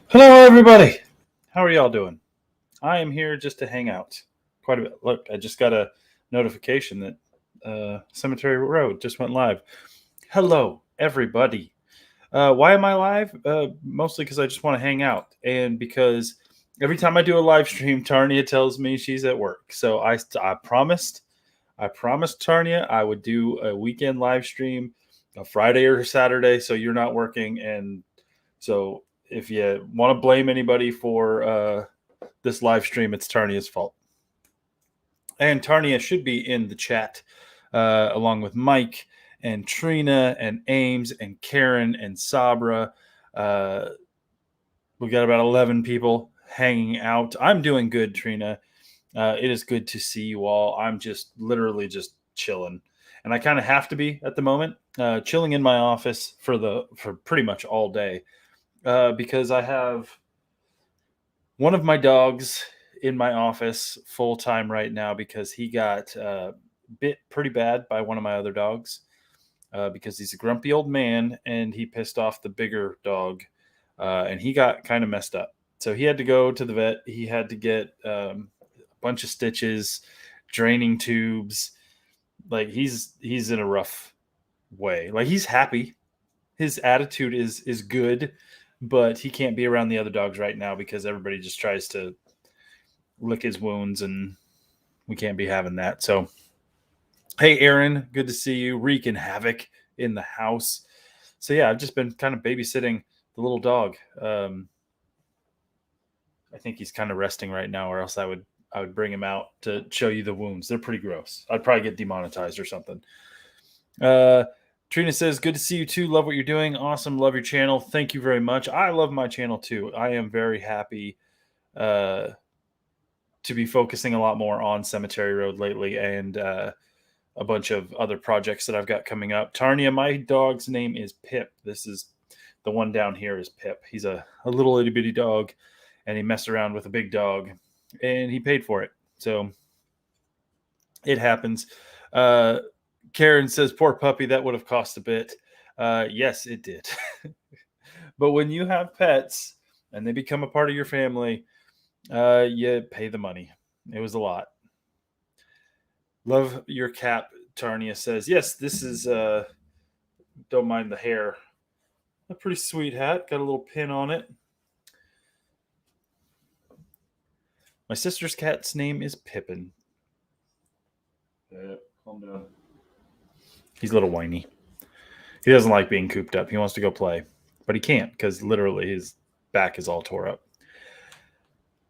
Hello, everybody. How are y'all doing? I am here just to hang out quite a bit. Look, I just got a notification that Cemetery Road just went live. Hello, everybody. Why am I live? Mostly because I just want to hang out, and because every time I do a live stream, Tania tells me she's at work. So I promised Tania I would do a weekend live stream, a Friday or Saturday, so you're not working. And so if you want to blame anybody for this live stream, it's Tarnia's fault. And Tarnia should be in the chat along with Mike and Trina and Ames and Karen and Sabra. We've got about 11 people hanging out. I'm doing good, Trina. It is good to see you all. I'm just literally just chilling, and I kind of have to be at the moment, chilling in my office for pretty much all day, because I have one of my dogs in my office full time right now because he got bit pretty bad by one of my other dogs, because he's a grumpy old man and he pissed off the bigger dog, and he got kind of messed up. So he had to go to the vet. He had to get a bunch of stitches, draining tubes. Like he's in a rough way. Like he's happy. His attitude is good, but he can't be around the other dogs right now because everybody just tries to lick his wounds, and we can't be having that. So, hey, Aaron, good to see you. Wreaking havoc in the house. So yeah, I've just been kind of babysitting the little dog. I think he's kind of resting right now, or else I would bring him out to show you the wounds. They're pretty gross. I'd probably get demonetized or something. Trina says, good to see you too. Love what you're doing. Awesome. Love your channel. Thank you very much. I love my channel too. I am very happy to be focusing a lot more on Cemetery Road lately, and a bunch of other projects that I've got coming up. Tarnia, my dog's name is Pip. This is the one down here is Pip. He's a little itty bitty dog, and he messed around with a big dog, and he paid for it. So it happens. Karen says, poor puppy, that would have cost a bit. Yes, it did. But when you have pets and they become a part of your family, you pay the money. It was a lot. Love your cap, Tarnia says. Yes, this is, don't mind the hair. A pretty sweet hat. Got a little pin on it. My sister's cat's name is Pippin. Calm down. He's a little whiny. He doesn't like being cooped up. He wants to go play, but he can't because literally his back is all tore up.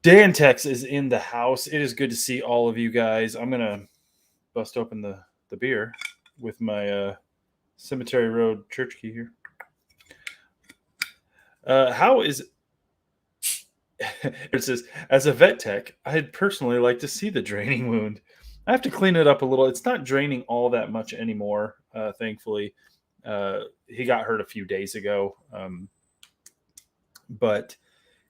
Dan Tex is in the house. It is good to see all of you guys. I'm going to bust open the beer with my Cemetery Road church key here. How is it says, as a vet tech, I'd personally like to see the draining wound. I have to clean it up a little. It's not draining all that much anymore, thankfully. He got hurt a few days ago, but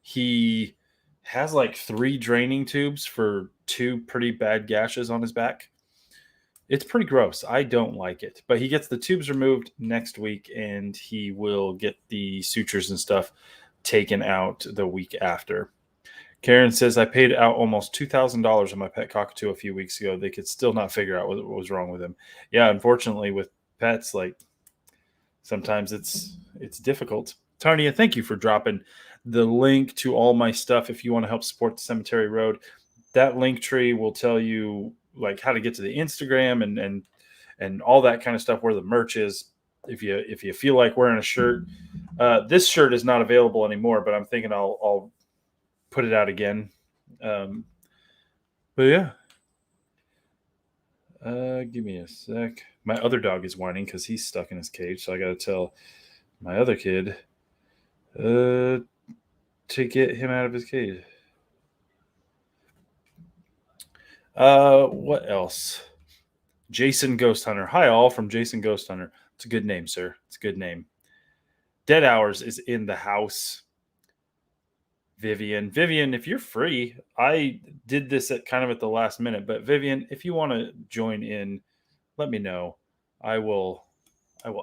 he has like 3 draining tubes for 2 pretty bad gashes on his back. It's pretty gross. I don't like it, but he gets the tubes removed next week, and he will get the sutures and stuff taken out the week after. Karen says, I paid out almost $2,000 on my pet cockatoo a few weeks ago. They could still not figure out what was wrong with him. Yeah, unfortunately, with pets, like sometimes it's difficult. Tarnia, thank you for dropping the link to all my stuff. If you want to help support the Cemetery Road, that link tree will tell you like how to get to the Instagram and all that kind of stuff, where the merch is. If you feel like wearing a shirt, this shirt is not available anymore, but I'm thinking I'll put it out again. But yeah, give me a sec. My other dog is whining because he's stuck in his cage, so I got to tell my other kid to get him out of his cage. What else? Jason Ghost Hunter. Hi, all from Jason Ghost Hunter. It's a good name, sir. It's a good name. Dead Hours is in the house. Vivian, if you're free, I did this at the last minute, but Vivian, if you want to join in, let me know. I will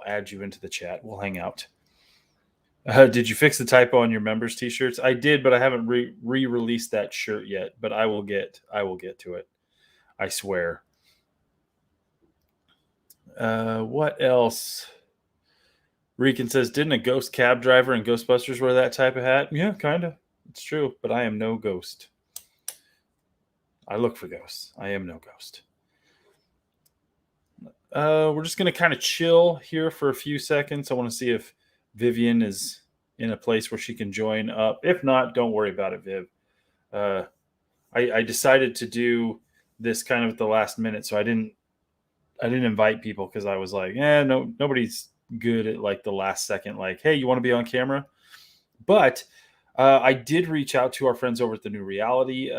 add you into the chat. We'll hang out. Did you fix the typo on your members t-shirts? I did, but I haven't re-released that shirt yet. But I will get to it. I swear. What else? Regan says, didn't a ghost cab driver in Ghostbusters wear that type of hat? Yeah, kind of. It's true, but I am no ghost. I look for ghosts. I am no ghost. We're just going to kind of chill here for a few seconds. I want to see if Vivian is in a place where she can join up. If not, don't worry about it, Viv. Uh, I decided to do this kind of at the last minute, so I didn't invite people because I was like, no, nobody's good at like the last second, like, hey, you want to be on camera? But I did reach out to our friends over at the New Reality.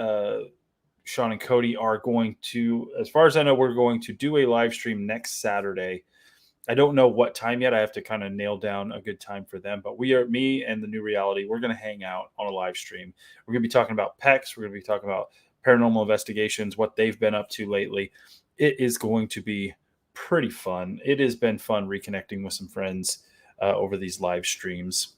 Sean and Cody are going to, as far as I know, we're going to do a live stream next Saturday. I don't know what time yet. I have to kind of nail down a good time for them. But me and the New Reality, we're going to hang out on a live stream. We're going to be talking about PECs. We're going to be talking about paranormal investigations, what they've been up to lately. It is going to be pretty fun. It has been fun reconnecting with some friends over these live streams.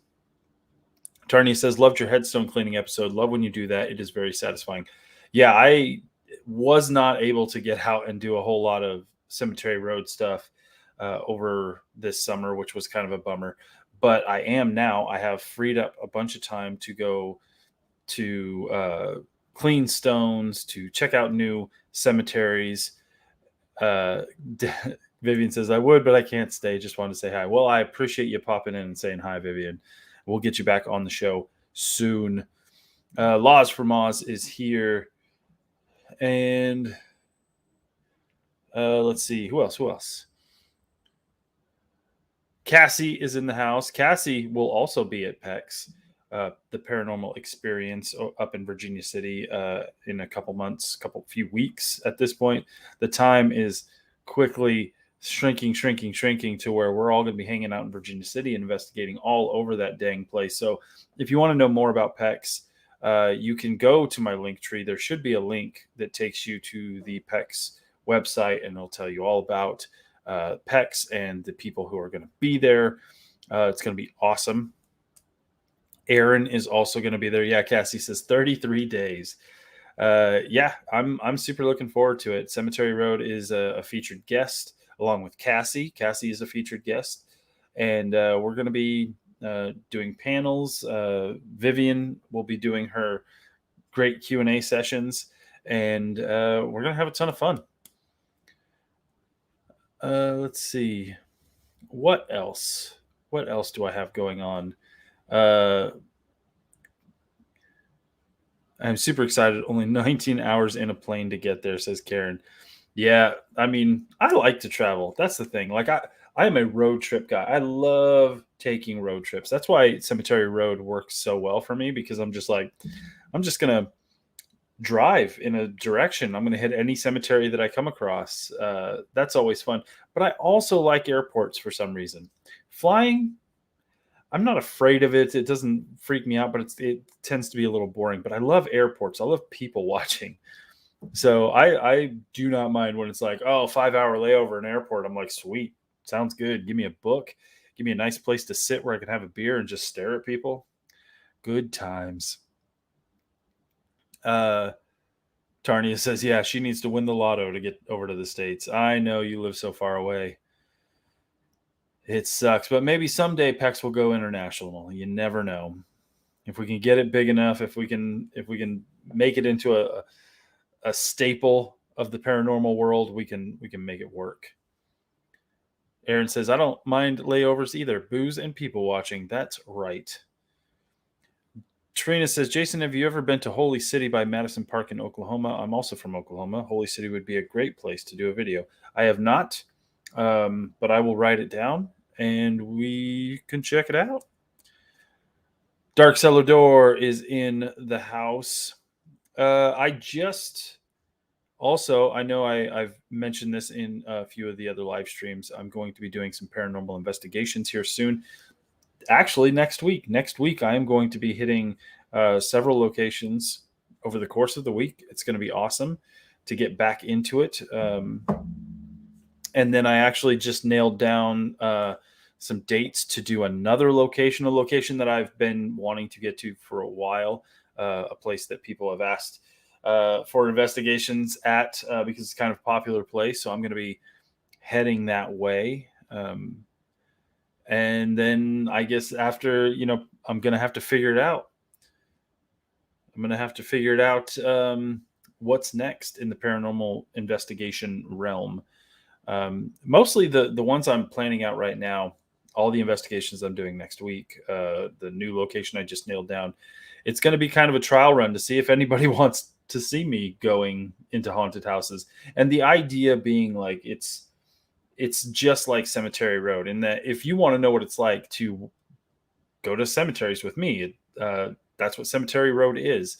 Tania says, loved your headstone cleaning episode. Love when you do that. It is very satisfying. Yeah, I was not able to get out and do a whole lot of Cemetery Road stuff over this summer, which was kind of a bummer. But I am now. I have freed up a bunch of time to go to clean stones, to check out new cemeteries. Vivian says, I would, but I can't stay. Just wanted to say hi. Well, I appreciate you popping in and saying hi, Vivian. We'll get you back on the show soon. Laws for Moz is here. And let's see. Who else? Cassie is in the house. Cassie will also be at PEX, the Paranormal Experience up in Virginia City in a couple months, few weeks at this point. The time is quickly shrinking to where we're all going to be hanging out in Virginia City, investigating all over that dang place. So if you want to know more about PEX, you can go to my link tree. There should be a link that takes you to the PEX website, and it'll tell you all about PEX and the people who are going to be there. It's going to be awesome. Aaron is also going to be there. Yeah, Cassie says 33 days. Yeah, I'm super looking forward to it. Cemetery Road is a featured guest along with Cassie. Cassie is a featured guest, and we're going to be doing panels. Vivian will be doing her great Q&A sessions, and we're going to have a ton of fun. Let's see. What else? What else do I have going on? I'm super excited. Only 19 hours in a plane to get there, says Karen. Yeah, I mean, I like to travel. That's the thing. Like I am a road trip guy. I love taking road trips. That's why Cemetery Road works so well for me, because I'm just like, I'm just gonna drive in a direction. I'm gonna hit any cemetery that I come across. That's always fun. But I also like airports for some reason. Flying, I'm not afraid of it. It doesn't freak me out, but it tends to be a little boring. But I love airports. I love people watching. So I do not mind when it's like, oh, 5-hour layover in an airport. I'm like, sweet, sounds good. Give me a book. Give me a nice place to sit where I can have a beer and just stare at people. Good times. Tarnia says, yeah, she needs to win the lotto to get over to the States. I know you live so far away. It sucks, but maybe someday PEX will go international. You never know. If we can get it big enough, if we can make it into a staple of the paranormal world, we can make it work. Aaron says, I don't mind layovers either. Booze and people watching. That's right. Trina says, Jason, have you ever been to Holy City by Madison Park in Oklahoma? I'm also from Oklahoma. Holy City would be a great place to do a video. I have not, but I will write it down and we can check it out. Dark Cellar Door is in the house. I know I've mentioned this in a few of the other live streams. I'm going to be doing some paranormal investigations here soon. Actually, next week. Next week, I am going to be hitting several locations over the course of the week. It's going to be awesome to get back into it. And then I actually just nailed down some dates to do another location, a location that I've been wanting to get to for a while, a place that people have asked for investigations at because it's kind of a popular place. So I'm going to be heading that way. And then I guess after, I'm going to have to figure it out. I'm going to have to figure it out what's next in the paranormal investigation realm. Mostly the ones I'm planning out right now, all the investigations I'm doing next week, the new location I just nailed down. It's going to be kind of a trial run to see if anybody wants to see me going into haunted houses. And the idea being like it's just like Cemetery Road, in that if you want to know what it's like to go to cemeteries with me, that's what Cemetery Road is.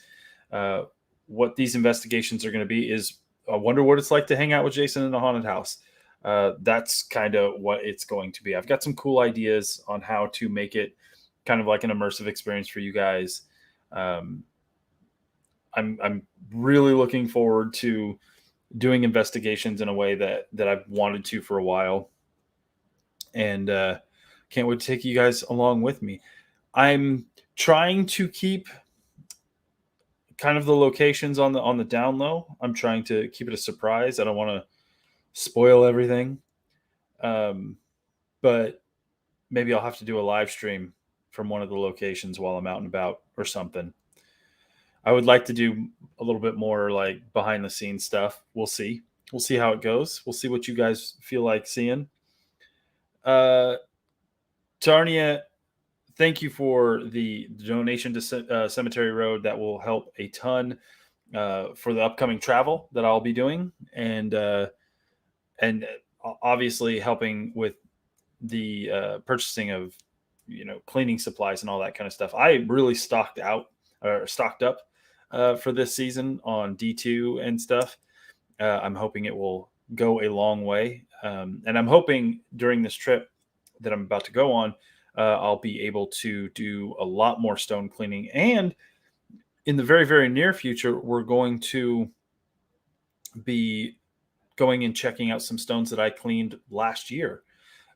Uh, what these investigations are going to be is, I wonder what it's like to hang out with Jason in a haunted house. That's kind of what it's going to be. I've got some cool ideas on how to make it kind of like an immersive experience for you guys. I'm really looking forward to doing investigations in a way that I've wanted to for a while, and can't wait to take you guys along with me. I'm trying to keep kind of the locations on the down low. I'm trying to keep it a surprise. I don't want to spoil everything, but maybe I'll have to do a live stream from one of the locations while I'm out and about or something. I would like to do a little bit more like behind the scenes stuff. We'll see. We'll see how it goes. We'll see what you guys feel like seeing. Uh, Tania, thank you for the donation to Cemetery Road. That will help a ton for the upcoming travel that I'll be doing, and obviously helping with the purchasing of cleaning supplies and all that kind of stuff. I really stocked up for this season on D2 and stuff. I'm hoping it will go a long way, and I'm hoping during this trip that I'm about to go on, I'll be able to do a lot more stone cleaning. And in the very, very near future, we're going to be going and checking out some stones that I cleaned last year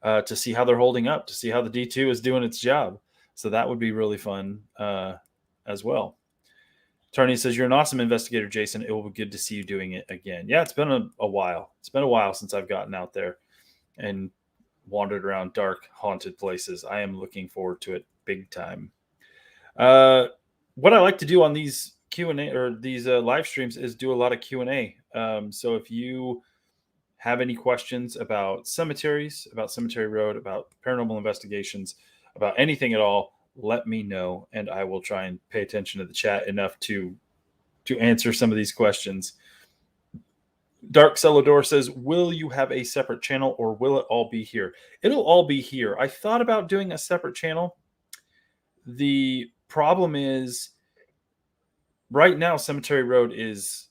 to see how they're holding up, to see how the D2 is doing its job. So that would be really fun as well. Tony says, "You're an awesome investigator, Jason. It will be good to see you doing it again." Yeah, it's been a while. It's been a while since I've gotten out there and wandered around dark, haunted places. I am looking forward to it big time. What I like to do on these Q&A or these live streams is do a lot of Q&A. So if you have any questions about cemeteries, about Cemetery Road, about paranormal investigations, about anything at all, let me know, and I will try and pay attention to the chat enough to answer some of these questions. Dark Celador says, "Will you have a separate channel, or will it all be here?" It'll all be here. I thought about doing a separate channel. The problem is, right now, Cemetery Road is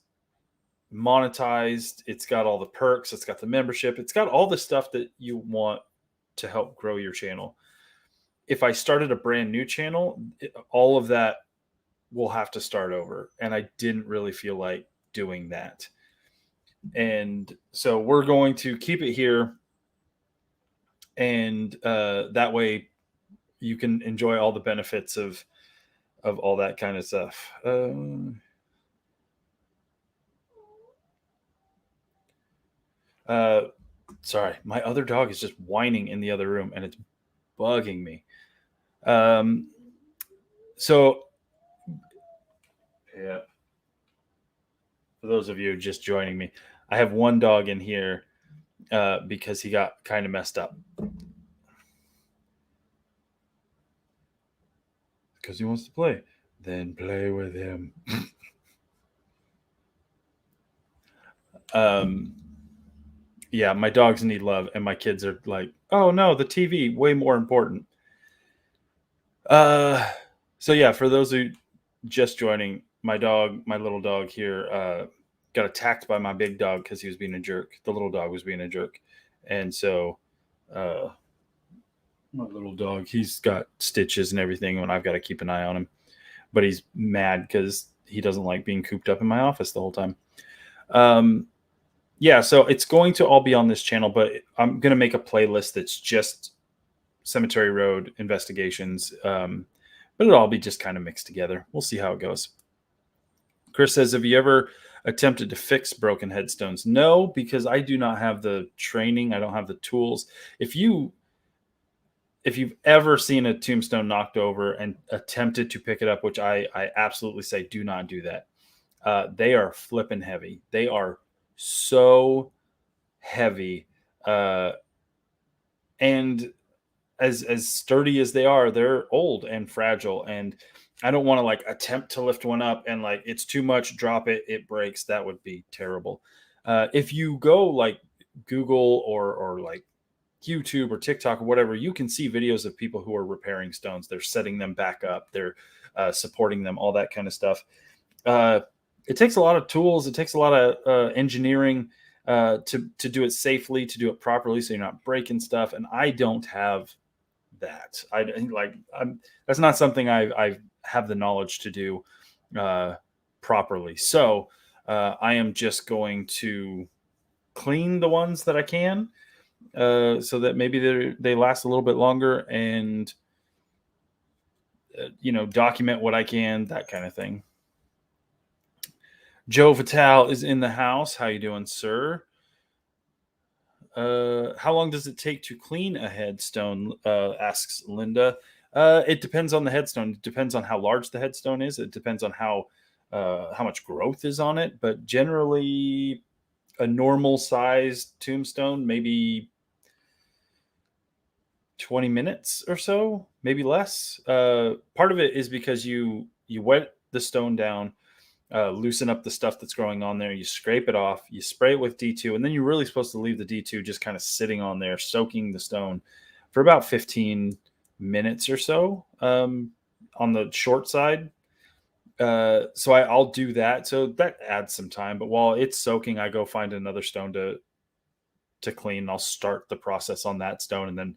monetized. It's got all the perks. It's got the membership. It's got all the stuff that you want to help grow your channel. If I started a brand new channel, all of that will have to start over. And I didn't really feel like doing that. And so we're going to keep it here. And that way you can enjoy all the benefits of all that kind of stuff. Sorry, my other dog is just whining in the other room and it's bugging me. So yeah, for those of you just joining me, I have one dog in here because he got kind of messed up because he wants to play. Then play with him. Yeah, my dogs need love, and my kids are like, "Oh no, the TV, way more important." So yeah, for those who just joining, my little dog here, got attacked by my big dog because he was being a jerk. The little dog was being a jerk, and so my little dog, he's got stitches and everything, and I've got to keep an eye on him. But he's mad because he doesn't like being cooped up in my office the whole time. Yeah, so it's going to all be on this channel, but I'm going to make a playlist that's just cemetery road investigations. But it'll all be just kind of mixed together. We'll see how it goes. Chris says, have you ever attempted to fix broken headstones? No, because I do not have the training. I don't have the tools. If you've ever seen a tombstone knocked over and attempted to pick it up, which I absolutely say do not do that. They are flipping heavy. They are so heavy. And as sturdy as they are, they're old and fragile. And I don't want to like attempt to lift one up and like it's too much, drop it, it breaks. That would be terrible. If you go like Google or like YouTube or TikTok or whatever, you can see videos of people who are repairing stones. They're setting them back up. They're supporting them, all that kind of stuff. It takes a lot of tools. It takes a lot of engineering to do it safely, to do it properly, so you're not breaking stuff. And I don't have that. That's not something I have the knowledge to do properly. So I am just going to clean the ones that I can, so that maybe they last a little bit longer, and document what I can, that kind of thing. Joe Vital is in the house. How you doing, sir? How long does it take to clean a headstone? Asks Linda. It depends on the headstone. It depends on how large the headstone is. It depends on how much growth is on it. But generally, a normal sized tombstone, maybe 20 minutes or so, maybe less. Part of it is because you wet the stone down, loosen up the stuff that's growing on there. You scrape it off, you spray it with D2, and then you're really supposed to leave the D2 just kind of sitting on there, soaking the stone for about 15 minutes or so, on the short side. So I'll do that. So that adds some time. But while it's soaking, I go find another stone to clean. I'll start the process on that stone, and then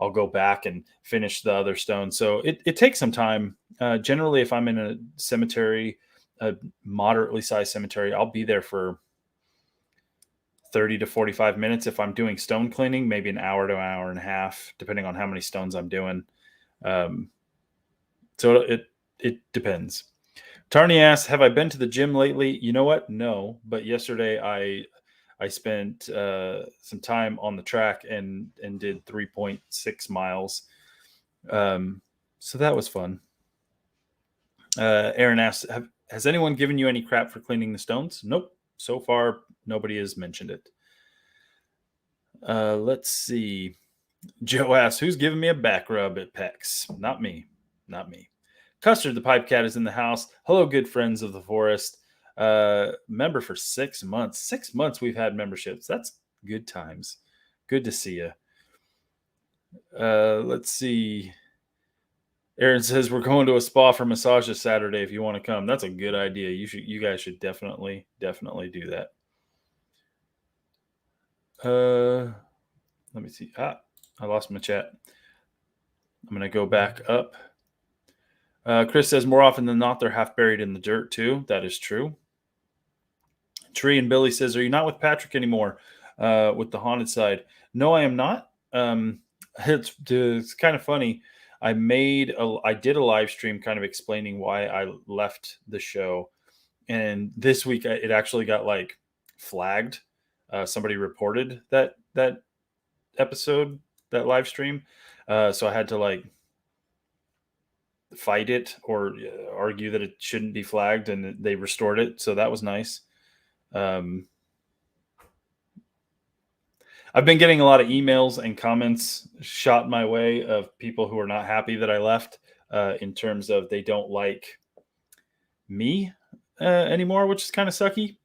I'll go back and finish the other stone. So it takes some time. Generally, if I'm in a cemetery, a moderately sized cemetery, I'll be there for 30 to 45 minutes. If I'm doing stone cleaning, maybe an hour to an hour and a half, depending on how many stones I'm doing. So it depends. Tania asks, have I been to the gym lately? You know what? No, but yesterday I spent some time on the track and did 3.6 miles. So that was fun. Aaron asks, has anyone given you any crap for cleaning the stones? Nope. So far, nobody has mentioned it. Let's see. Joe asks, who's giving me a back rub at PEX? Not me. Not me. Custard the Pipe Cat is in the house. Hello, good friends of the forest. Member for 6 months. 6 months we've had memberships. That's good times. Good to see you. Let's see. Aaron says we're going to a spa for massages Saturday if you want to come. That's a good idea. You guys should definitely do that. Let me see. I lost my chat. I'm going to go back up. Chris says more often than not, they're half buried in the dirt too. That is true. Tree and Billy says, are you not with Patrick anymore with the haunted side? No, I am not. It's kind of funny. I did a live stream kind of explaining why I left the show. And this week it actually got like flagged. Somebody reported that episode, that live stream. So I had to like fight it or argue that it shouldn't be flagged, and they restored it. So that was nice. I've been getting a lot of emails and comments shot my way of people who are not happy that I left, in terms of they don't like me anymore, which is kind of sucky.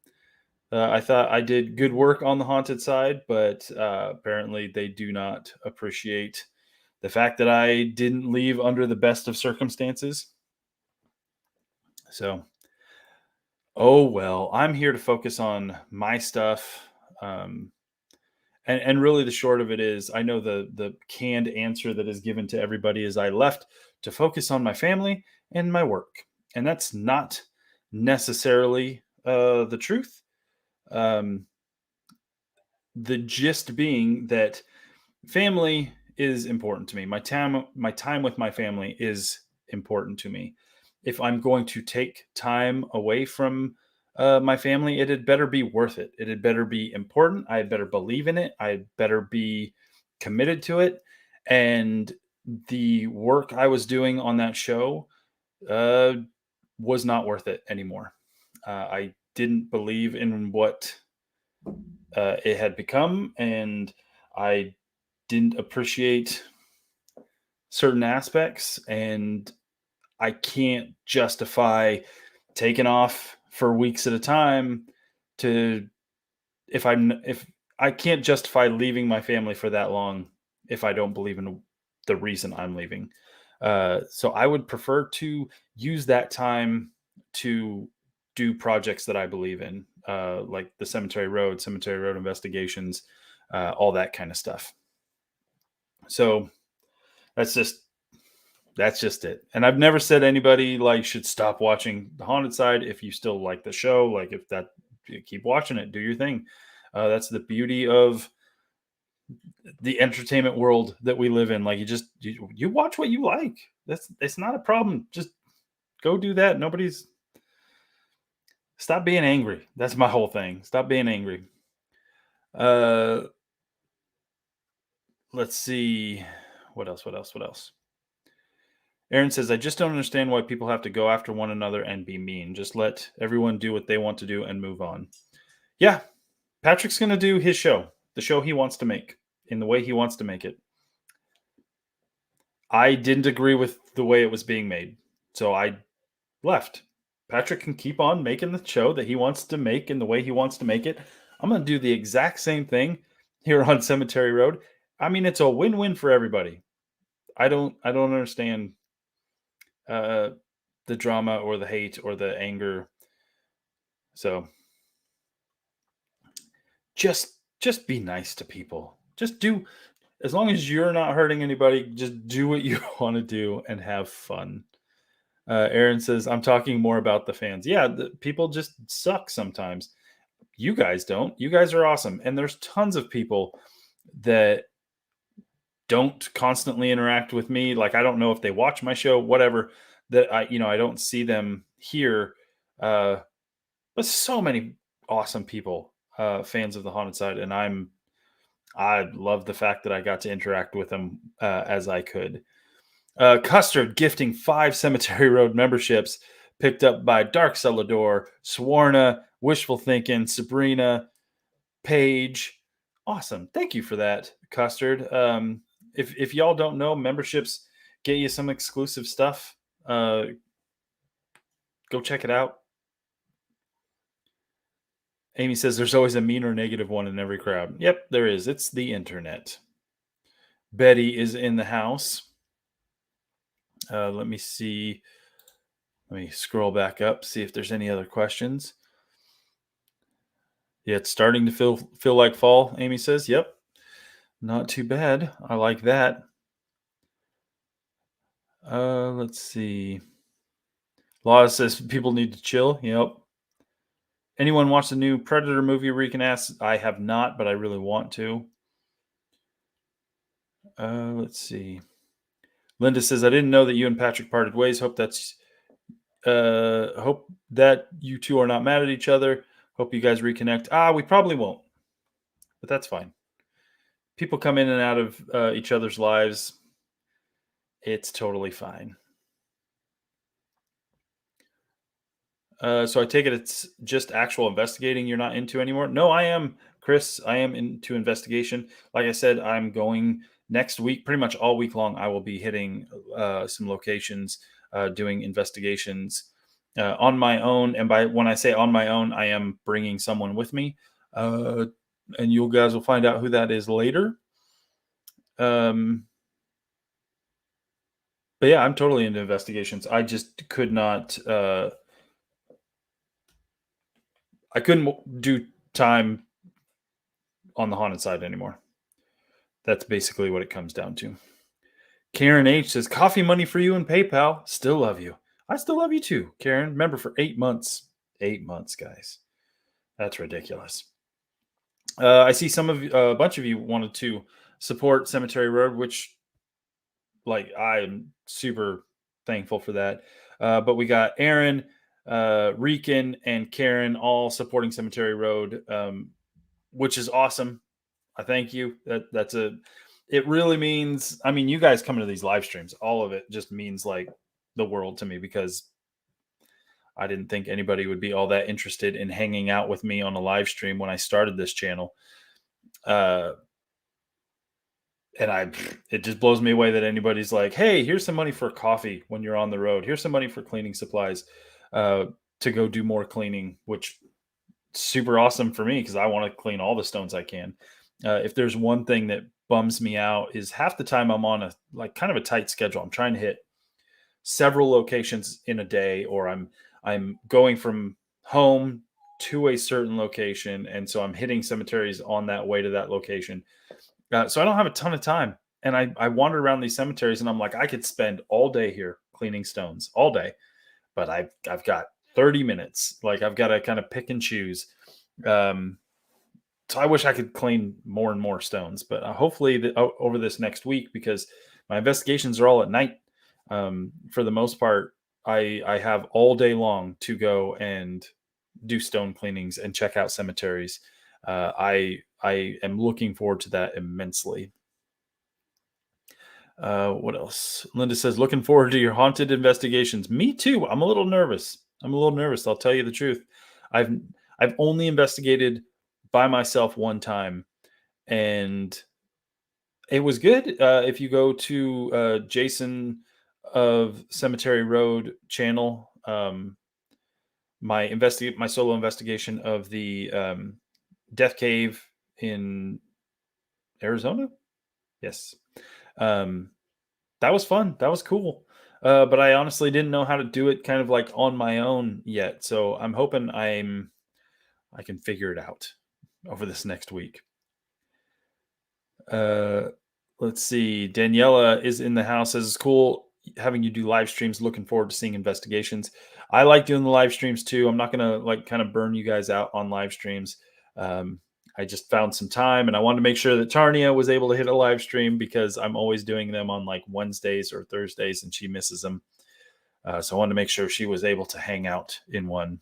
I thought I did good work on the haunted side, but apparently they do not appreciate the fact that I didn't leave under the best of circumstances. So, oh well, I'm here to focus on my stuff. And really the short of it is, I know the canned answer that is given to everybody is I left to focus on my family and my work. And that's not necessarily the truth. The gist being that family is important to me. My time with my family is important to me. If I'm going to take time away from my family, it had better be worth it. It had better be important. I had better believe in it. I had better be committed to it. And the work I was doing on that show uh, was not worth it anymore. I didn't believe in what it had become, and I didn't appreciate certain aspects, and I can't justify taking off for weeks at a time to if I can't justify leaving my family for that long if I don't believe in the reason I'm leaving. So I would prefer to use that time to do projects that I believe in, like the Cemetery Road investigations, all that kind of stuff. So that's just that's just it. And I've never said anybody like should stop watching the haunted side if you still like the show. Like if that keep watching it, do your thing. That's the beauty of the entertainment world that we live in. Like you watch what you like. That's it's not a problem. Just go do that. Nobody's stop being angry. That's my whole thing. Stop being angry. Uh let's see. What else? What else? What else? Aaron says, I just don't understand why people have to go after one another and be mean. Just let everyone do what they want to do and move on. Yeah, Patrick's going to do his show, the show he wants to make, in the way he wants to make it. I didn't agree with the way it was being made, so I left. Patrick can keep on making the show that he wants to make in the way he wants to make it. I'm going to do the exact same thing here on Cemetery Road. I mean, it's a win-win for everybody. I don't understand uh, the drama or the hate or the anger. So just be nice to people. Just do as long as you're not hurting anybody, just do what you want to do and have fun. Aaron says, I'm talking more about the fans. Yeah, people just suck sometimes. You guys don't. You guys are awesome. And there's tons of people that don't constantly interact with me. Like, I don't know if they watch my show, whatever, that I don't see them here. Uh, but so many awesome people, fans of the haunted side. And I love the fact that I got to interact with them as I could. Custard gifting 5 Cemetery Road memberships, picked up by Dark Celador, Swarna, Wishful Thinking, Sabrina, Paige. Awesome. Thank you for that, Custard. If y'all don't know, memberships get you some exclusive stuff. Go check it out. Amy says there's always a mean or negative one in every crowd. Yep, there is. It's the internet. Betty is in the house. Let me see. Let me scroll back up, see if there's any other questions. Yeah, it's starting to feel like fall, Amy says. Yep. Not too bad. I like that. Let's see. Law says people need to chill. Yep. Anyone watch the new Predator movie? Regan asks. I have not, but I really want to. Let's see. Linda says, I didn't know that you and Patrick parted ways. Hope that you two are not mad at each other. Hope you guys reconnect. We probably won't, but that's fine. People come in and out of each other's lives. It's totally fine. So I take it it's just actual investigating you're not into anymore? No, I am, Chris. I am into investigation. Like I said, I'm going next week, pretty much all week long. I will be hitting some locations, doing investigations on my own. And when I say on my own, I am bringing someone with me. And you guys will find out who that is later. But yeah, I'm totally into investigations. I just could not. I couldn't do time on the haunted side anymore. That's basically what it comes down to. Karen H says, coffee money for you and PayPal. Still love you. I still love you too, Karen. Remember, for 8 months. 8 months, guys. That's ridiculous. I see a bunch of you wanted to support Cemetery Road, which like I'm super thankful for that. But we got Aaron, Rican, and Karen all supporting Cemetery Road, which is awesome. I thank you. That's a. It really means. I mean, you guys coming to these live streams, all of it just means like the world to me because I didn't think anybody would be all that interested in hanging out with me on a live stream when I started this channel. Uh, and it just blows me away that anybody's like, "Hey, here's some money for coffee when you're on the road. Here's some money for cleaning supplies uh, to go do more cleaning," which super awesome for me because I want to clean all the stones I can. If there's one thing that bums me out is half the time I'm on a like kind of a tight schedule. I'm trying to hit several locations in a day, or I'm going from home to a certain location, and so I'm hitting cemeteries on that way to that location. So I don't have a ton of time, and I wander around these cemeteries, and I'm like, I could spend all day here cleaning stones all day, but I've got 30 minutes. Like I've got to kind of pick and choose. Um, so I wish I could clean more and more stones, but hopefully over this next week, because my investigations are all at night. For the most part, I have all day long to go and do stone cleanings and check out cemeteries. I am looking forward to that immensely. What else? Linda says, looking forward to your haunted investigations. Me too. I'm a little nervous. I'll tell you the truth. I've I've only investigated by myself one time, and it was good. If you go to Jason of Cemetery Road channel, my solo investigation of the Death Cave in Arizona. Yes. Um, that was fun. That was cool. But I honestly didn't know how to do it kind of like on my own yet. So I'm hoping I can figure it out over this next week. Uh, let's see. Daniela is in the house. Says it's cool having you do live streams. Looking forward to seeing investigations. I like doing the live streams too. I'm not gonna like kind of burn you guys out on live streams. Um, I just found some time, and I wanted to make sure that Tarnia was able to hit a live stream because I'm always doing them on like Wednesdays or Thursdays, and she misses them. So I wanted to make sure she was able to hang out in one.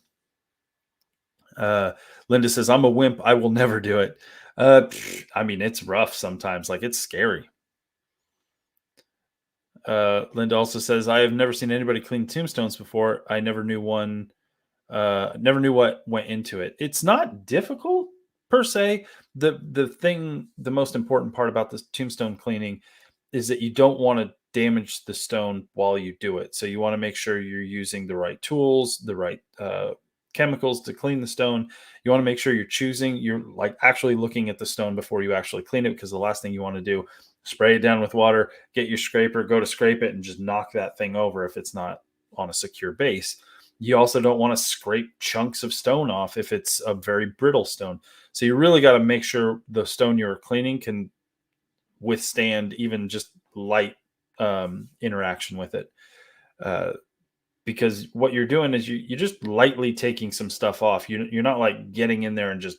Uh, Linda says, I'm a wimp. I will never do it. I mean, it's rough sometimes. Like, it's scary. Linda also says, I have never seen anybody clean tombstones before. I never knew one, never knew what went into it. It's not difficult per se. The most important part about this tombstone cleaning is that you don't want to damage the stone while you do it. So you want to make sure you're using the right tools, the right chemicals to clean the stone. You want to make sure you're like actually looking at the stone before you actually clean it, because the last thing you want to do, spray it down with water, get your scraper, go to scrape it, and just knock that thing over if it's not on a secure base. You also don't want to scrape chunks of stone off if it's a very brittle stone. So you really got to make sure the stone you're cleaning can withstand even just light interaction with it. Uh, because what you're doing is you're just lightly taking some stuff off. You're not like getting in there and just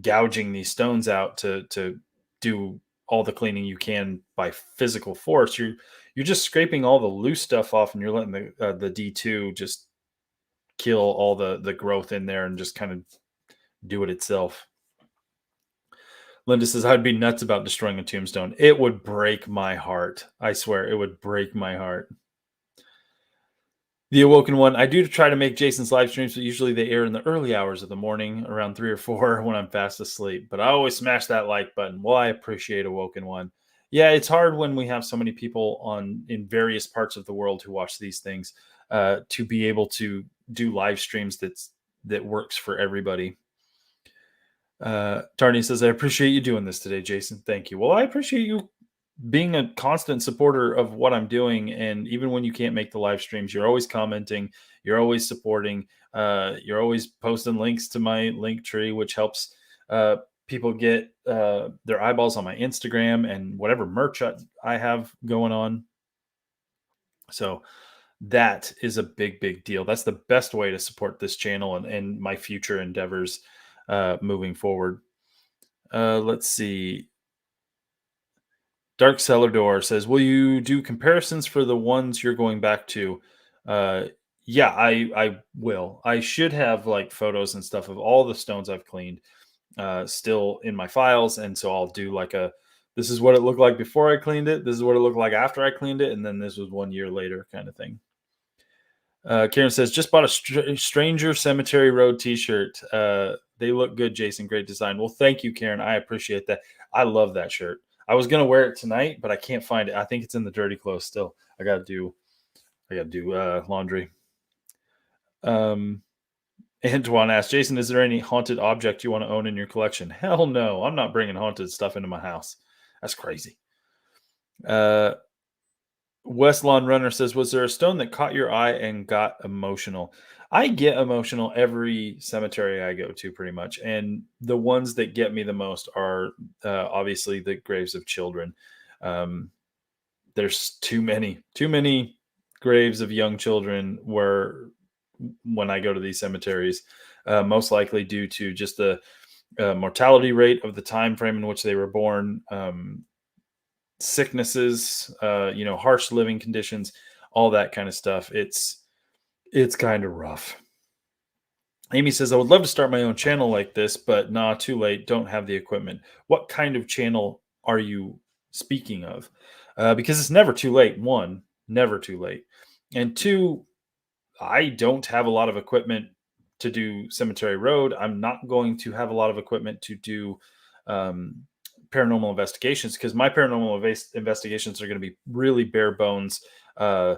gouging these stones out to do all the cleaning you can by physical force. You're just scraping all the loose stuff off, and you're letting the D2 just kill all the growth in there and just kind of do it itself. Linda says, I'd be nuts about destroying a tombstone. It would break my heart. I swear, it would break my heart. The Awoken One, I do try to make Jason's live streams, but usually they air in the early hours of the morning, around 3 or 4 when I'm fast asleep. But I always smash that like button. Well, I appreciate Awoken One. Yeah, it's hard when we have so many people in various parts of the world who watch these things to be able to do live streams that works for everybody. Tarny says, I appreciate you doing this today, Jason. Thank you. Well, I appreciate you being a constant supporter of what I'm doing. And even when you can't make the live streams, you're always commenting, you're always supporting, you're always posting links to my link tree, which helps people get their eyeballs on my Instagram and whatever merch I have going on. So that is a big, big deal. That's the best way to support this channel and my future endeavors moving forward. Let's see. Dark Cellar Door says, "Will you do comparisons for the ones you're going back to?" Uh, yeah, I will. I should have like photos and stuff of all the stones I've cleaned still in my files, and so I'll do like a this is what it looked like before I cleaned it. This is what it looked like after I cleaned it, and then this was 1 year later, kind of thing. Karen says, "Just bought a Stranger Cemetery Road T-shirt. They look good, Jason. Great design." Well, thank you, Karen. I appreciate that. I love that shirt. I was gonna wear it tonight, but I can't find it. I think it's in the dirty clothes still. I gotta do laundry. Um, Antoine asked, "Jason, is there any haunted object you want to own in your collection?" Hell no. I'm not bringing haunted stuff into my house. That's crazy. Uh, West Lawn Runner says, "Was there a stone that caught your eye and got emotional?" I get emotional every cemetery I go to, pretty much, and the ones that get me the most are obviously the graves of children. Um, there's too many graves of young children where when I go to these cemeteries, most likely due to just the mortality rate of the time frame in which they were born. Sicknesses, harsh living conditions, all that kind of stuff. It's kind of rough. Amy says, "I would love to start my own channel like this, but nah, too late. Don't have the equipment." What kind of channel are you speaking of? Because it's never too late. One, never too late, and two, I don't have a lot of equipment to do Cemetery Road. I'm not going to have a lot of equipment to do um, paranormal investigations because my paranormal investigations are going to be really bare bones. Uh,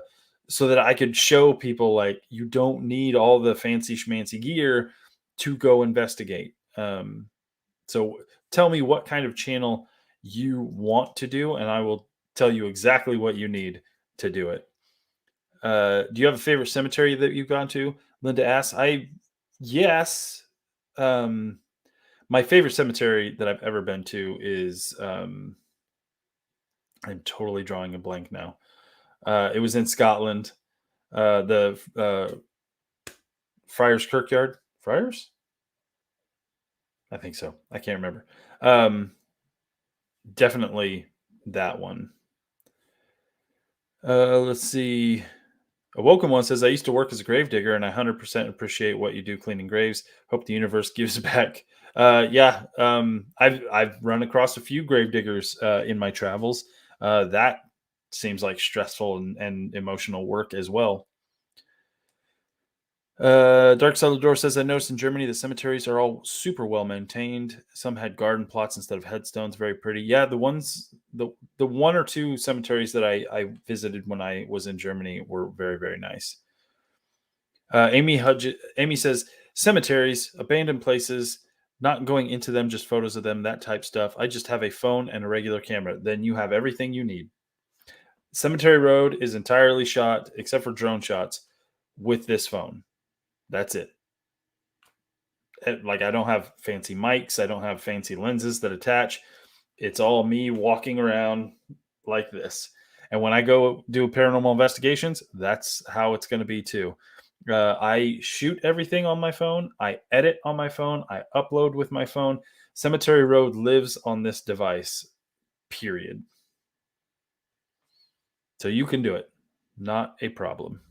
so that I could show people like you don't need all the fancy schmancy gear to go investigate. So tell me what kind of channel you want to do, and I will tell you exactly what you need to do it. Do you have a favorite cemetery that you've gone to? Linda asks. Yes. Um, my favorite cemetery that I've ever been to is I'm totally drawing a blank now. It was in Scotland. The Friars Kirkyard. Friars? I think so. I can't remember. Um, definitely that one. Let's see. Awoken One says, "I used to work as a gravedigger, and I 100% appreciate what you do cleaning graves. Hope the universe gives back." Yeah, I've run across a few gravediggers in my travels. That seems like stressful and emotional work as well. Dark Side of the Door says, "I noticed in Germany the cemeteries are all super well maintained. Some had garden plots instead of headstones. Very pretty." Yeah, the one or two cemeteries that I visited when I was in Germany were very very nice. Amy says, "Cemeteries, abandoned places, not going into them, just photos of them, that type stuff. I just have a phone and a regular camera. Then you have everything you need." Cemetery Road is entirely shot, except for drone shots, with this phone. That's it. Like I don't have fancy mics, I don't have fancy lenses that attach. It's all me walking around like this. And when I go do paranormal investigations, that's how it's going to be too. I shoot everything on my phone. I edit on my phone. I upload with my phone. Cemetery Road lives on this device, period. So you can do it. Not a problem.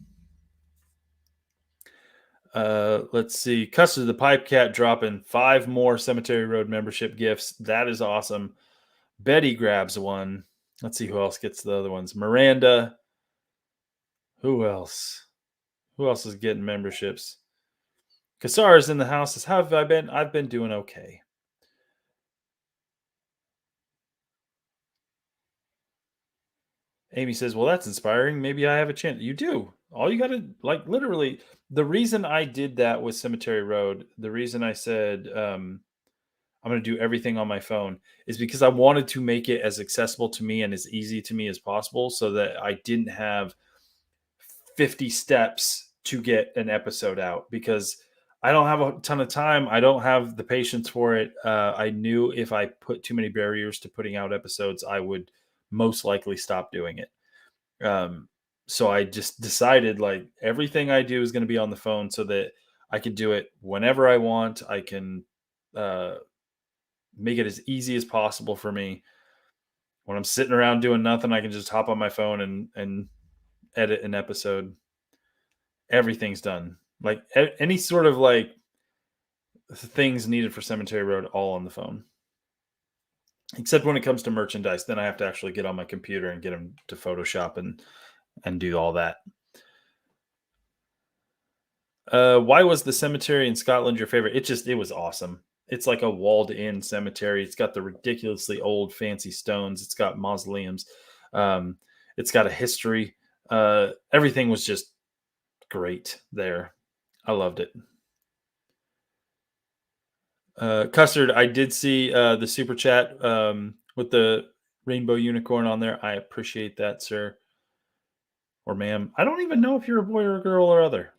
Let's see. Custard the Pipe Cat dropping 5 more Cemetery Road membership gifts. That is awesome. Betty grabs one. Let's see who else gets the other ones. Miranda. Who else? Who else is getting memberships? Kassar is in the house. Says, "How have I been? I've been doing okay." Amy says, "Well, that's inspiring. Maybe I have a chance." You do. All you got to, like, literally, the reason I did that with Cemetery Road, the reason I said, I'm going to do everything on my phone is because I wanted to make it as accessible to me and as easy to me as possible so that I didn't have 50 steps to get an episode out because I don't have a ton of time. I don't have the patience for it. I knew if I put too many barriers to putting out episodes, I would most likely stop doing it. Um, so I just decided like everything I do is going to be on the phone so that I can do it whenever I want. I can uh, make it as easy as possible for me When I'm sitting around doing nothing, I can just hop on my phone and edit an episode. Everything's done. Like any sort of like things needed for Cemetery Road, all on the phone. Except when it comes to merchandise, then I have to actually get on my computer and get them to Photoshop and do all that. Why was the cemetery in Scotland your favorite? It was awesome. It's like a walled in cemetery. It's got the ridiculously old fancy stones. It's got mausoleums. Um, it's got a history. Everything was just great there. I loved it. Custard, I did see the super chat with the rainbow unicorn on there. I appreciate that, sir or ma'am. I don't even know if you're a boy or a girl or other.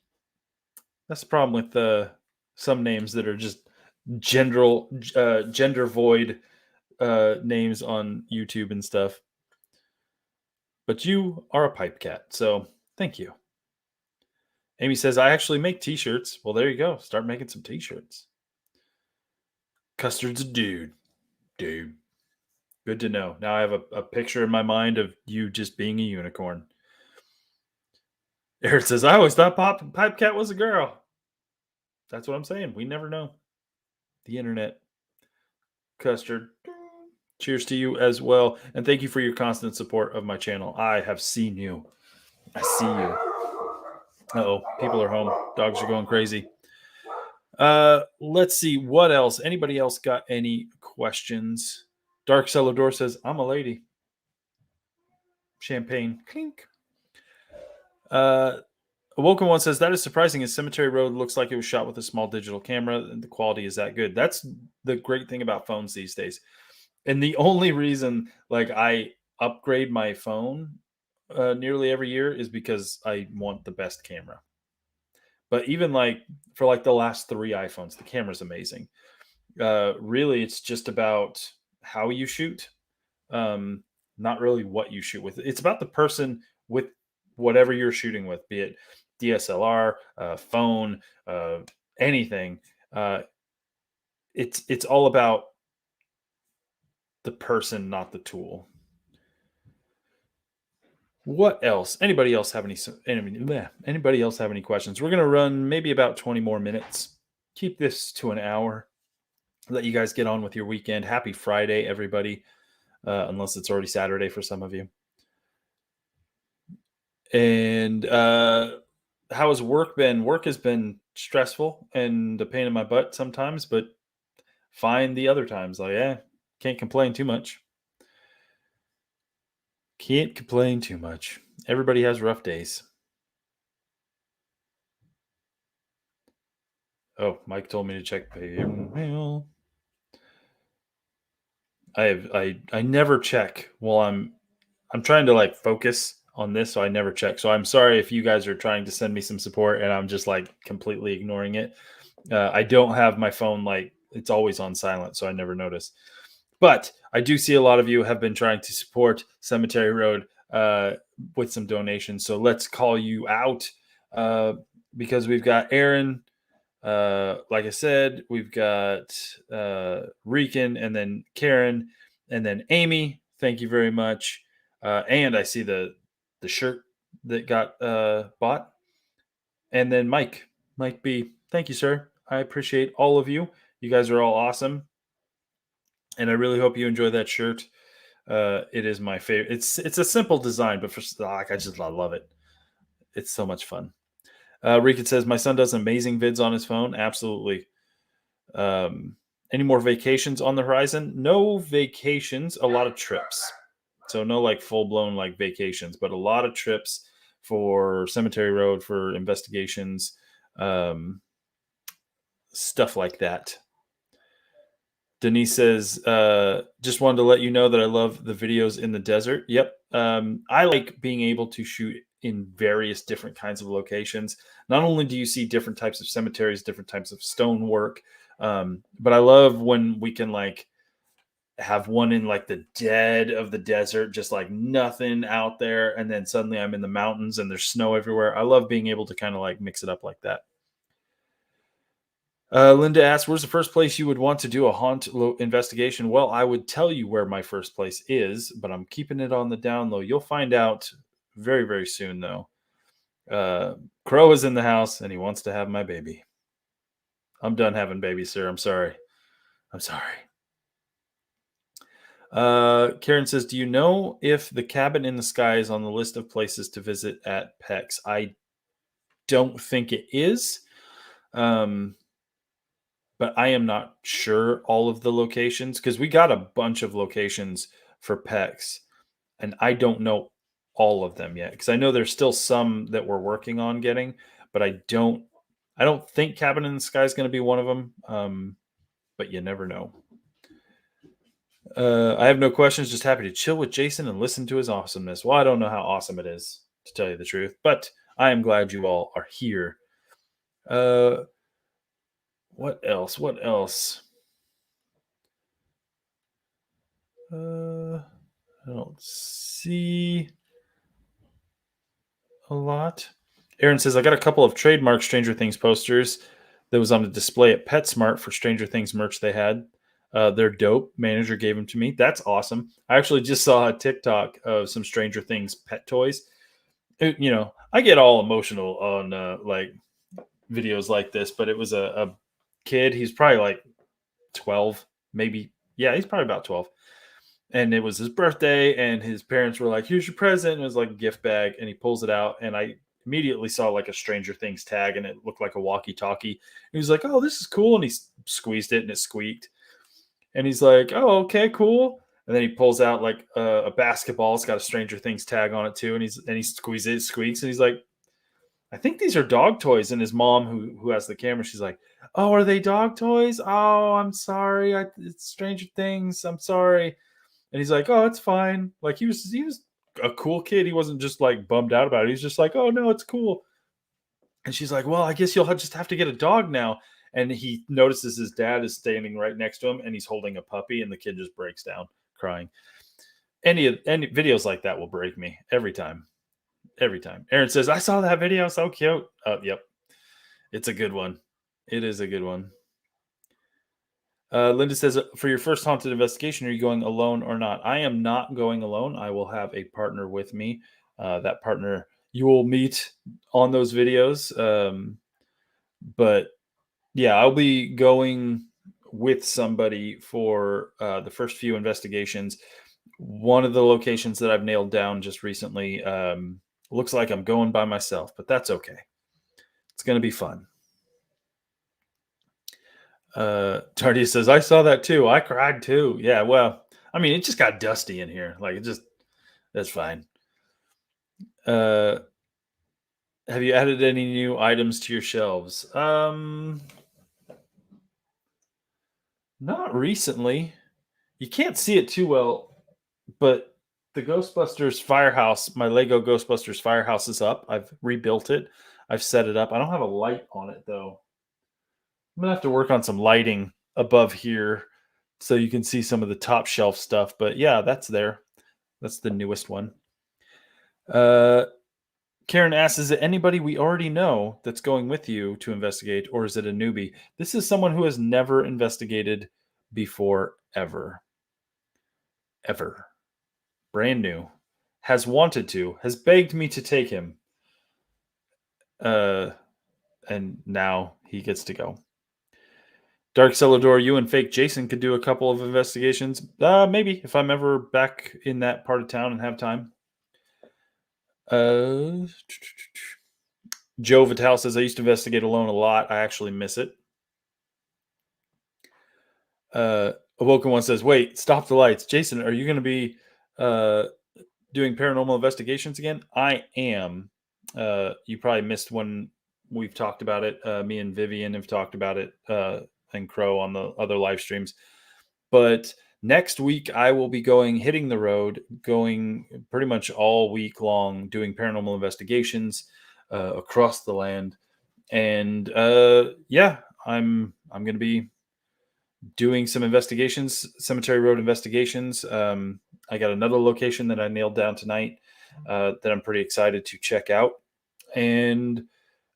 That's the problem with some names that are just gender void names on YouTube and stuff. But you are a pipe cat, so thank you. Amy says, I actually make t-shirts. Well, there you go. Start making some t-shirts. Custard's a dude. Dude. Good to know. Now I have a picture in my mind of you just being a unicorn. Eric says, I always thought Pipe Cat was a girl. That's what I'm saying. We never know. The internet. Custard. Cheers to you as well. And thank you for your constant support of my channel. I have seen you. I see you. Uh-oh. People are home. Dogs are going crazy. Let's see. What else? Anybody else got any questions? Dark Cellar Door says, I'm a lady. Champagne. Clink. Awoken One says, that is surprising. As Cemetery Road looks like it was shot with a small digital camera, and the quality is that good. That's the great thing about phones these days. And the only reason like I upgrade my phone nearly every year is because I want the best camera. But even like for like the last 3 iPhones, the camera's amazing. Really, it's just about how you shoot, not really what you shoot with. It's about the person with whatever you're shooting with, be it DSLR, phone, anything. It's all about the person, not the tool. What else? Anybody else have anybody else have any questions? We're gonna run maybe about 20 more minutes. Keep this to an hour. Let you guys get on with your weekend. Happy Friday, everybody. Unless it's already Saturday for some of you. And how has work been? Work has been stressful and a pain in my butt sometimes, but fine the other times. Like, yeah, can't complain too much. Can't complain too much. Everybody has rough days. Oh, Mike told me to check mail. I never check while I'm trying to like focus on this, so I never check. So I'm sorry if you guys are trying to send me some support and I'm just like completely ignoring it. I don't have my phone like it's always on silent, so I never notice. But I do see a lot of you have been trying to support Cemetery Road with some donations. So let's call you out because we've got Aaron. Like I said, we've got Rican and then Karen and then Amy. Thank you very much. And I see the shirt that got bought. And then Mike B. Thank you, sir. I appreciate all of you. You guys are all awesome. And I really hope you enjoy that shirt. It is my favorite. It's a simple design, but I love it. It's so much fun. Rican says my son does amazing vids on his phone. Absolutely. Any more vacations on the horizon? No vacations. A lot of trips. So no like full blown like vacations, but a lot of trips for Cemetery Road for investigations, stuff like that. Denise says, just wanted to let you know that I love the videos in the desert. Yep. I like being able to shoot in various different kinds of locations. Not only do you see different types of cemeteries, different types of stonework, but I love when we can like have one in like the dead of the desert, just like nothing out there. And then suddenly I'm in the mountains and there's snow everywhere. I love being able to kind of like mix it up like that. Linda asks, "Where's the first place you would want to do a investigation?" Well, I would tell you where my first place is, but I'm keeping it on the down low. You'll find out very, very soon, though. Uh, Crow is in the house and he wants to have my baby. I'm done having babies, sir. I'm sorry. I'm sorry. Karen says, "Do you know if the cabin in the sky is on the list of places to visit at PEX?" I don't think it is. Um, but I am not sure all of the locations because we got a bunch of locations for PEX, and I don't know all of them yet because I know there's still some that we're working on getting, but I don't think Cabin in the Sky is going to be one of them. But you never know. I have no questions. Just happy to chill with Jason and listen to his awesomeness. Well, I don't know how awesome it is, to tell you the truth, but I am glad you all are here. Uh, what else? What else? I don't see a lot. Aaron says, "I got a couple of trademark Stranger Things posters that was on a display at PetSmart for Stranger Things merch they had. They're dope. Manager gave them to me. That's awesome. I actually just saw a TikTok of some Stranger Things pet toys. I get all emotional on like videos like this, but it was a kid. He's probably like 12, maybe. Yeah, he's probably about 12, and it was his birthday, and his parents were like, "Here's your present." And it was like a gift bag, and he pulls it out, and I immediately saw like a Stranger Things tag, and it looked like a walkie-talkie. He was like, "Oh, this is cool," and he squeezed it, and it squeaked. And he's like, "Oh, okay, cool." And then he pulls out like a basketball. It's got a Stranger Things tag on it too, and he squeezes it, squeaks, and he's like, "I think these are dog toys." And his mom, who has the camera, she's like, "Oh, are they dog toys? Oh, I'm sorry. It's Stranger Things. I'm sorry." And he's like, "Oh, it's fine." Like he was a cool kid. He wasn't just like bummed out about it. He's just like, "Oh no, it's cool." And she's like, "Well, I guess you'll just have to get a dog now." And he notices his dad is standing right next to him, and he's holding a puppy, and the kid just breaks down crying. Any videos like that will break me every time. Every time. Aaron says, "I saw that video. So cute." Yep, it's a good one. It is a good one. Linda says, "For your first haunted investigation, are you going alone or not?" I am not going alone. I will have a partner with me. That partner you will meet on those videos. But yeah, I'll be going with somebody for the first few investigations. One of the locations that I've nailed down just recently looks like I'm going by myself, but that's okay. It's going to be fun. Tardia says, "I saw that too. I cried too." Yeah, well, I mean, it just got dusty in here. Like that's fine. Uh, have you added any new items to your shelves? Not recently. You can't see it too well, but the Ghostbusters firehouse, my Lego Ghostbusters firehouse is up. I've rebuilt it. I've set it up. I don't have a light on it though. I'm gonna have to work on some lighting above here so you can see some of the top shelf stuff. But yeah, that's there. That's the newest one. Uh, Karen asks, "Is it anybody we already know that's going with you to investigate, or is it a newbie?" This is someone who has never investigated before, ever. Ever. Brand new. Has wanted to, has begged me to take him. Uh, and now he gets to go. Dark Celador, you and fake Jason could do a couple of investigations. Maybe if I'm ever back in that part of town and have time. Uh, Joe Vital says, "I used to investigate alone a lot. I actually miss it." Awoken One says, "Wait, stop the lights. Jason, are you going to be uh, doing paranormal investigations again?" I am. You probably missed when we've talked about it. Me and Vivian have talked about it, and Crow on the other live streams. But next week, I will be hitting the road, going pretty much all week long, doing paranormal investigations across the land. And yeah, I'm going to be doing some investigations, Cemetery Road investigations. I got another location that I nailed down tonight that I'm pretty excited to check out. And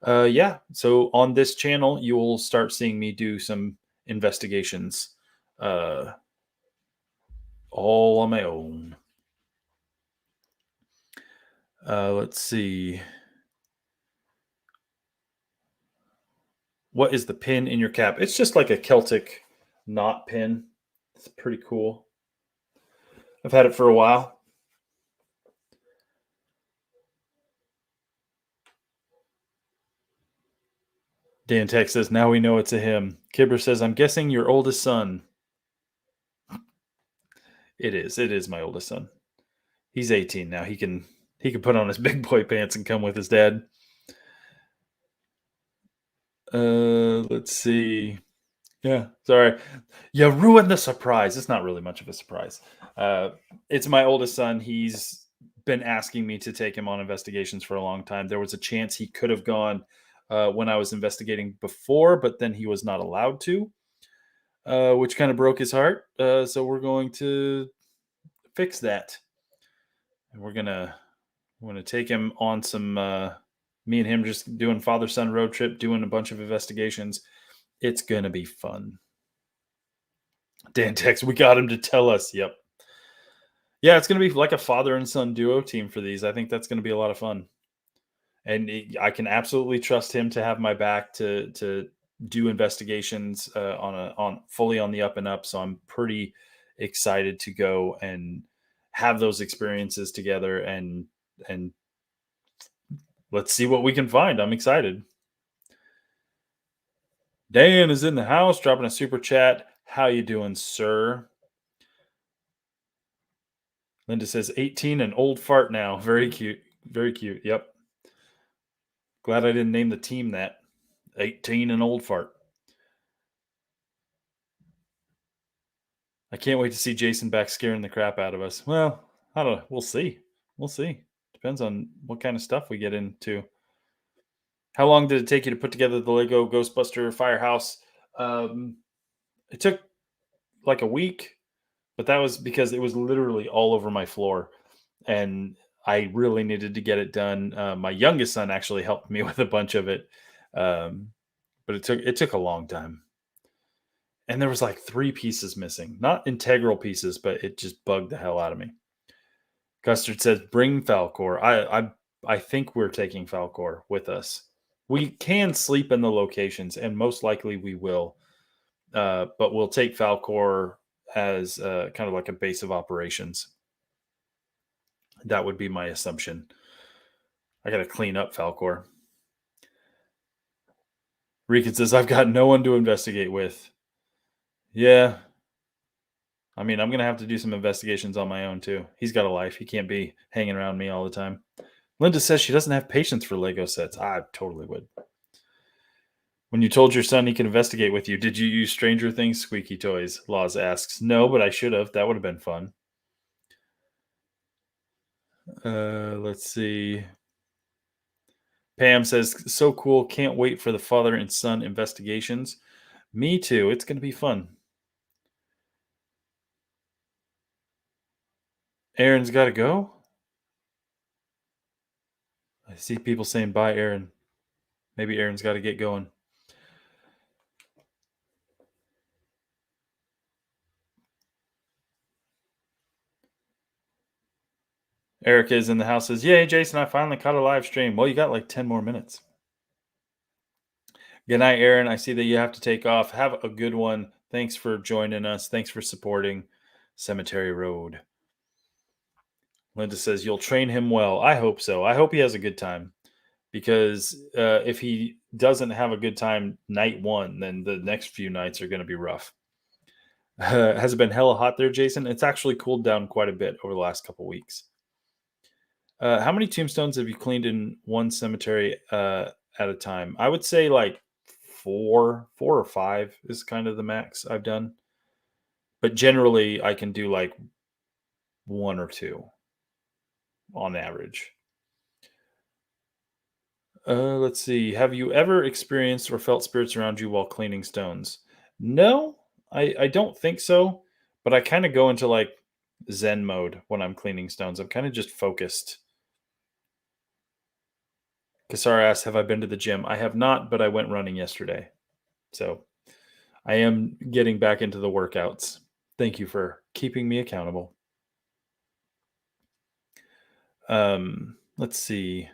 Yeah. So on this channel, you will start seeing me do some investigations, uh, all on my own. Let's see. What is the pin in your cap? It's just like a Celtic knot pin. It's pretty cool. I've had it for a while. Dan Tech says, now we know it's a him. Kibber says, I'm guessing your oldest son. It is. It is my oldest son. He's 18 now. He can put on his big boy pants and come with his dad. Let's see. Yeah, sorry. You ruined the surprise. It's not really much of a surprise. Uh, it's my oldest son. He's been asking me to take him on investigations for a long time. There was a chance he could have gone when I was investigating before, but then he was not allowed to, which kind of broke his heart. So we're going to fix that, and we're gonna take him on some. Me and him just doing father son road trip, doing a bunch of investigations. It's gonna be fun. Dan Tex, we got him to tell us. Yep. Yeah, it's going to be like a father and son duo team for these. I think that's going to be a lot of fun, and I can absolutely trust him to have my back to do investigations on fully on the up and up. So I'm pretty excited to go and have those experiences together, and let's see what we can find. I'm excited. Dan is in the house, dropping a super chat. How you doing, sir? Linda says 18 and old fart now. Very cute. Very cute. Yep. Glad I didn't name the team that. 18 and old fart. I can't wait to see Jason back scaring the crap out of us. Well, I don't know. We'll see. We'll see. Depends on what kind of stuff we get into. How long did it take you to put together the Lego Ghostbuster Firehouse? It took like a week, but that was because it was literally all over my floor, and I really needed to get it done. My youngest son actually helped me with a bunch of it, um, but it took a long time. And there was like 3 pieces missing. Not integral pieces, but it just bugged the hell out of me. Custard says, "Bring Falcor." I think we're taking Falcor with us. We can sleep in the locations, and most likely we will. But we'll take Falcor as kind of like a base of operations. That would be my assumption. I got to clean up Falcor. Rican says, "I've got no one to investigate with." Yeah, I mean, I'm gonna have to do some investigations on my own too. He's got a life. He can't be hanging around me all the time. Linda says she doesn't have patience for Lego sets. I totally would. When you told your son he could investigate with you, did you use Stranger Things squeaky toys? Laws asks. No, but I should have. That would have been fun. Let's see. Pam says, so cool. Can't wait for the father and son investigations. Me too. It's going to be fun. Aaron's got to go. I see people saying bye, Aaron. Maybe Aaron's got to get going. Erica is in the house, says, yay, Jason, I finally caught a live stream. Well, you got like 10 more minutes. Good night, Aaron. I see that you have to take off. Have a good one. Thanks for joining us. Thanks for supporting Cemetery Road. Linda says, you'll train him well. I hope so. I hope he has a good time, because if he doesn't have a good time night one, then the next few nights are going to be rough. Has it been hella hot there, Jason? It's actually cooled down quite a bit over the last couple weeks. How many tombstones have you cleaned in one cemetery at a time? I would say like four or five is kind of the max I've done. But generally, I can do like one or two on average. Let's see. Have you ever experienced or felt spirits around you while cleaning stones? No, I don't think so. But I kind of go into like Zen mode when I'm cleaning stones. I'm kind of just focused. Kasara asks, "Have I been to the gym?" I have not, but I went running yesterday, so I am getting back into the workouts. Thank you for keeping me accountable. Let's see.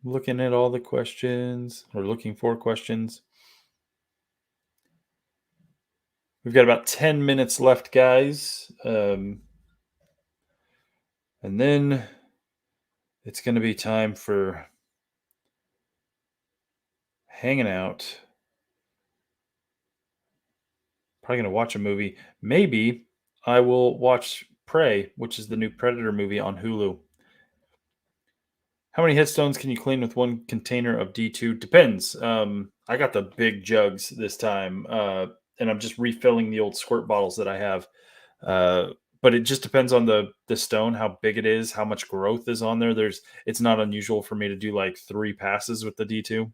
Looking at all the questions, or looking for questions. We've got about 10 minutes left, guys. And then it's going to be time for hanging out. Probably going to watch a movie. Maybe I will watch Prey, which is the new Predator movie on Hulu. How many headstones can you clean with one container of D2? Depends. I got the big jugs this time, and I'm just refilling the old squirt bottles that I have. Uh, but it just depends on the stone, how big it is, how much growth is on there. It's not unusual for me to do like 3 passes with the D2.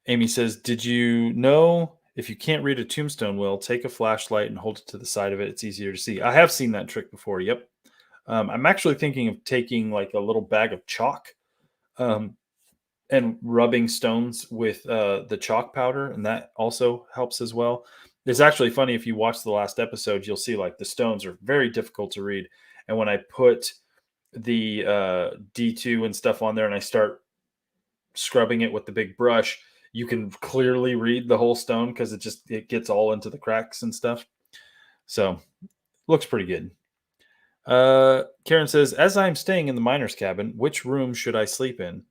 Amy says, "Did you know if you can't read a tombstone will, take a flashlight and hold it to the side of it? It's easier to see." I have seen that trick before. Yep. I'm actually thinking of taking like a little bag of chalk, um, and rubbing stones with the chalk powder, and that also helps as well. It's actually funny if you watch the last episode, you'll see like the stones are very difficult to read, and when I put the D2 and stuff on there, and I start scrubbing it with the big brush, you can clearly read the whole stone because it gets all into the cracks and stuff. So looks pretty good. Karen says, "As I'm staying in the miner's cabin, which room should I sleep in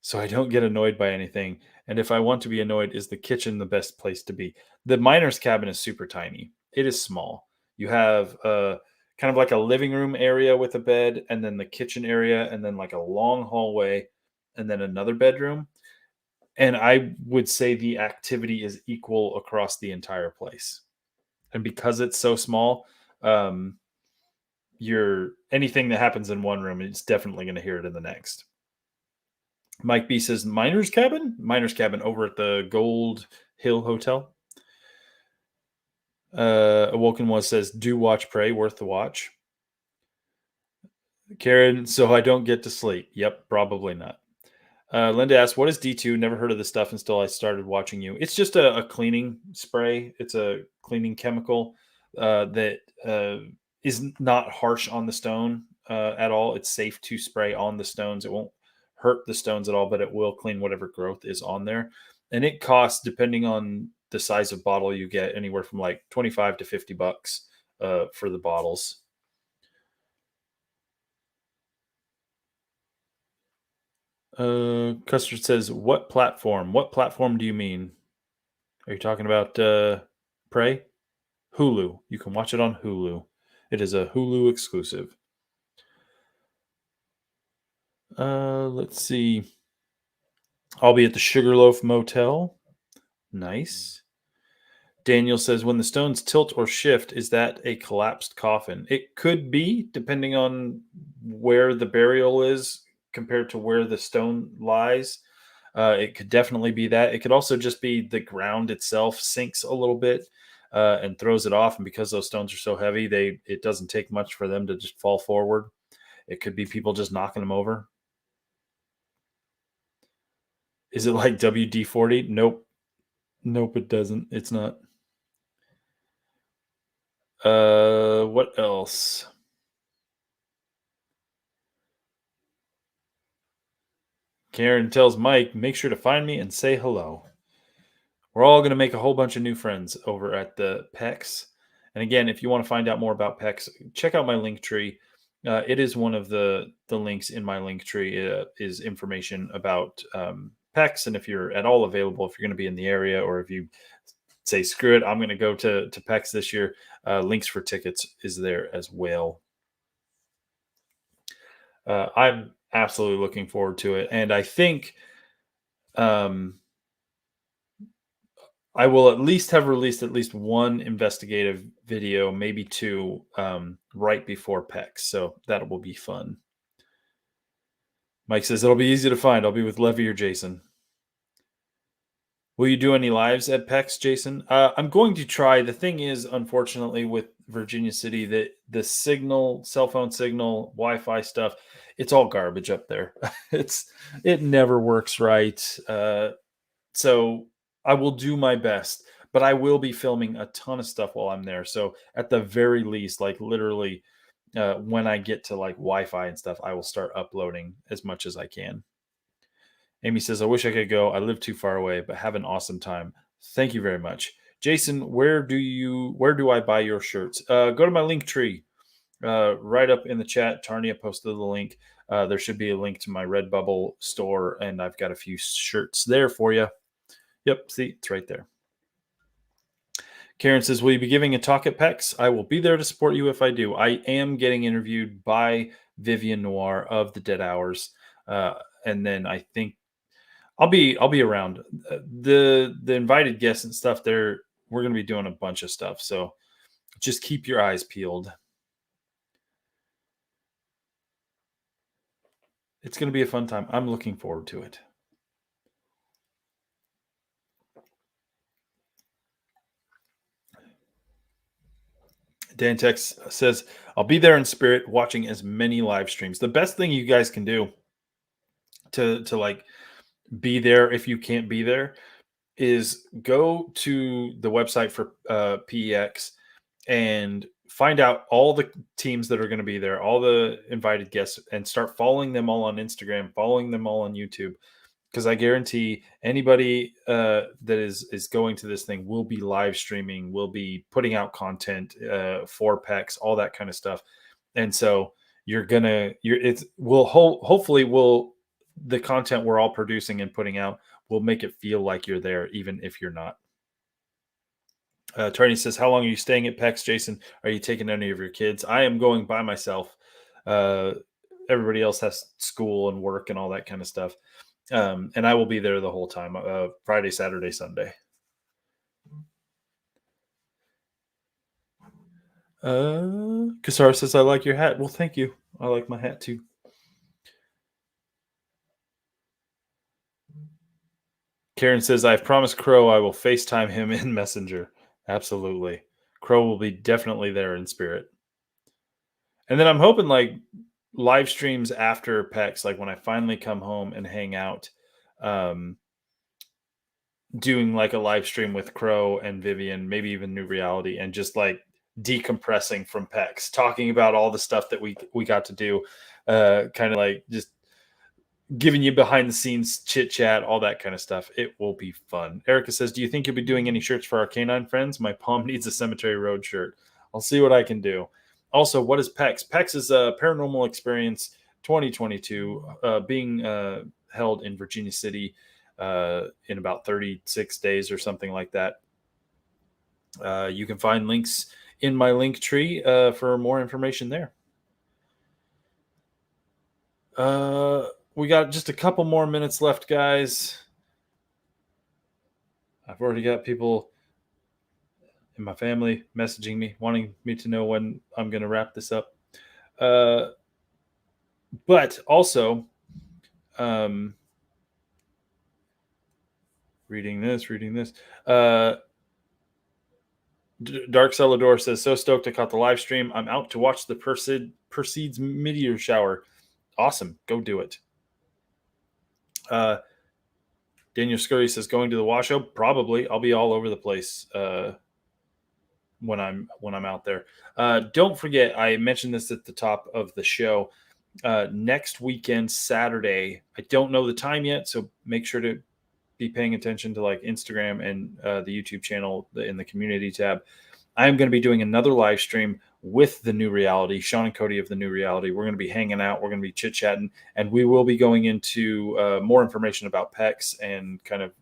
so I don't get annoyed by anything? And if I want to be annoyed, is the kitchen the best place to be?" The miner's cabin is super tiny. It is small. You have kind of like a living room area with a bed, and then the kitchen area, and then like a long hallway, and then another bedroom. And I would say the activity is equal across the entire place. And because it's so small, um, you're anything that happens in one room, it's definitely going to hear it in the next. Mike B says, "Miner's cabin? Miner's cabin over at the Gold Hill Hotel." Awoken Was says, "Do watch Prey, worth the watch." Karen, "So I don't get to sleep." Yep, probably not. Linda asks, "What is D2? Never heard of this stuff until I started watching you." It's just a cleaning spray. It's a cleaning chemical that is not harsh on the stone at all. It's safe to spray on the stones. It won't hurt the stones at all, but it will clean whatever growth is on there. And it costs, depending on the size of bottle you get, anywhere from like 25 to $50 for the bottles. Custard says, "What platform? What platform do you mean? Are you talking about Prey?" Hulu. You can watch it on Hulu. It is a Hulu exclusive. Let's see. I'll be at the Sugarloaf Motel. Nice. Daniel says, "When the stones tilt or shift, is that a collapsed coffin?" It could be, depending on where the burial is compared to where the stone lies. It could definitely be that. It could also just be the ground itself sinks a little bit and throws it off. And because those stones are so heavy, it doesn't take much for them to just fall forward. It could be people just knocking them over. Is it like WD-40? Nope. Nope, it doesn't. It's not. What else? Karen tells Mike, "Make sure to find me and say hello." We're all going to make a whole bunch of new friends over at the PEX. And again, if you want to find out more about PEX, check out my link tree. It is one of the links in my link tree is information about PEX. And if you're at all available, if you're going to be in the area, or if you say, "Screw it, I'm going to go to PEX this year," links for tickets is there as well. I'm absolutely looking forward to it. And I think um, I will at least have released at least one investigative video, maybe two, right before PEX. So that will be fun. Mike says, "It'll be easy to find. I'll be with Levy or Jason." Will you do any lives at PEX, Jason? I'm going to try. The thing is, unfortunately, with Virginia City, that the signal, cell phone signal, Wi-Fi stuff, it's all garbage up there. It never works right. So I will do my best, but I will be filming a ton of stuff while I'm there. So at the very least, like literally, when I get to like Wi-Fi and stuff, I will start uploading as much as I can. Amy says, I wish I could go. I live too far away, but have an awesome time. Thank you very much. Jason, where do I buy your shirts? Go to my link tree. Right up in the chat. Tania posted the link. There should be a link to my Redbubble store, and I've got a few shirts there for you. Yep, see, it's right there. Karen says, will you be giving a talk at PEX? I will be there to support you if I do. I am getting interviewed by Vivian Noir of the Dead Hours. And then I think I'll be around. The invited guests and stuff there. We're going to be doing a bunch of stuff, so just keep your eyes peeled. It's going to be a fun time. I'm looking forward to it. Dan Tex says, I'll be there in spirit watching as many live streams. The best thing you guys can do to like be there if you can't be there is go to the website for PEX and find out all the teams that are going to be there, all the invited guests, and start following them all on Instagram, following them all on YouTube. Because I guarantee anybody that is going to this thing will be live streaming, will be putting out content for PEX, all that kind of stuff. And so hopefully will the content we're all producing and putting out will make it feel like you're there, even if you're not. Tony says, how long are you staying at PEX, Jason? Are you taking any of your kids? I am going by myself. Everybody else has school and work and all that kind of stuff. And I will be there the whole time, Friday, Saturday, Sunday. Kasar says, I like your hat. Well, thank you. I like my hat too. Karen says, I've promised Crow I will FaceTime him in Messenger. Absolutely. Crow will be definitely there in spirit. And then I'm hoping like live streams after PEX, like when I finally come home and hang out, doing like a live stream with Crow and Vivian, maybe even New Reality, and just like decompressing from PEX, talking about all the stuff that we got to do, kind of like just giving you behind the scenes chit chat, all that kind of stuff. It will be fun. Erica says, do you think you'll be doing any shirts for our canine friends? My palm needs a Cemetery Road shirt. I'll see what I can do. Also, what is PEX? PEX is a Paranormal Experience 2022 being held in Virginia City in about 36 days or something like that. You can find links in my link tree for more information there. We got just a couple more minutes left, guys. I've already got people in my family messaging me, wanting me to know when I'm going to wrap this up. But also, reading this. Dark Celador says, so stoked I caught the live stream. I'm out to watch the Perseid's meteor shower. Awesome. Go do it. Daniel Scurry says, going to the Washoe? Probably. I'll be all over the place when I'm out there. Don't forget, I mentioned this at the top of the show. Next weekend, Saturday, I don't know the time yet, so make sure to be paying attention to like Instagram and the YouTube channel in the community tab. I am going to be doing another live stream with the New Reality, Sean and Cody of the New Reality. We're going to be hanging out. We're going to be chit-chatting, and we will be going into more information about PEX and kind of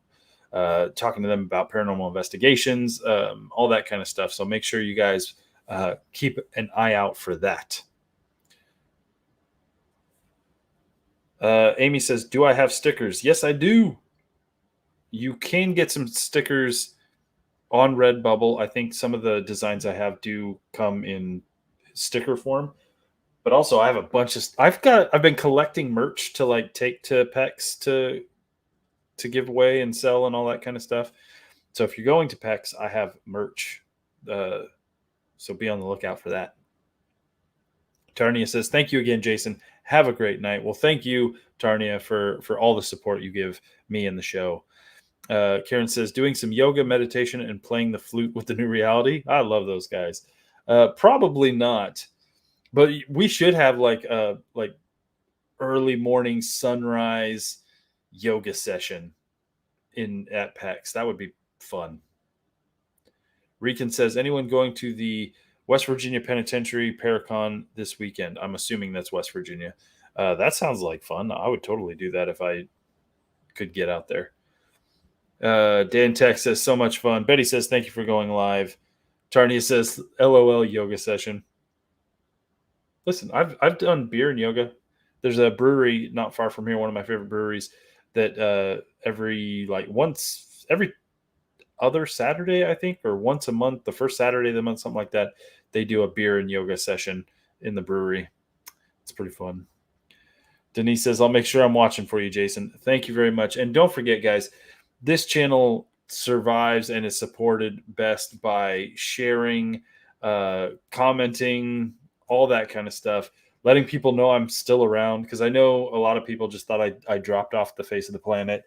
talking to them about paranormal investigations, all that kind of stuff. So make sure you guys keep an eye out for that. Amy says, do I have stickers? Yes, I do. You can get some stickers on Redbubble. I think some of the designs I have do come in sticker form, but also I have a bunch of I've been collecting merch to like take to PEX to to give away and sell and all that kind of stuff. So if you're going to PEX, I have merch. So be on the lookout for that. Tania says, thank you again, Jason. Have a great night. Well, thank you, Tania, for all the support you give me and the show. Karen says, doing some yoga, meditation, and playing the flute with the new reality. I love those guys. Probably not, but we should have like early morning sunrise yoga session at PEX. That would be fun. Rican says, anyone going to the West Virginia Penitentiary Paracon this weekend? I'm assuming that's West Virginia. That sounds like fun. I would totally do that if I could get out there. Dan Tech says, so much fun. Betty says, thank you for going live. Tarnia says, LOL yoga session. Listen, I've done beer and yoga. There's a brewery not far from here, one of my favorite breweries, that every other Saturday, I think, or once a month, the first Saturday of the month, something like that, they do a beer and yoga session in the brewery. It's pretty fun. Denise says, I'll make sure I'm watching for you, Jason. Thank you very much. And don't forget, guys, this channel survives and is supported best by sharing, commenting, all that kind of stuff, letting people know I'm still around, because I know a lot of people just thought I dropped off the face of the planet,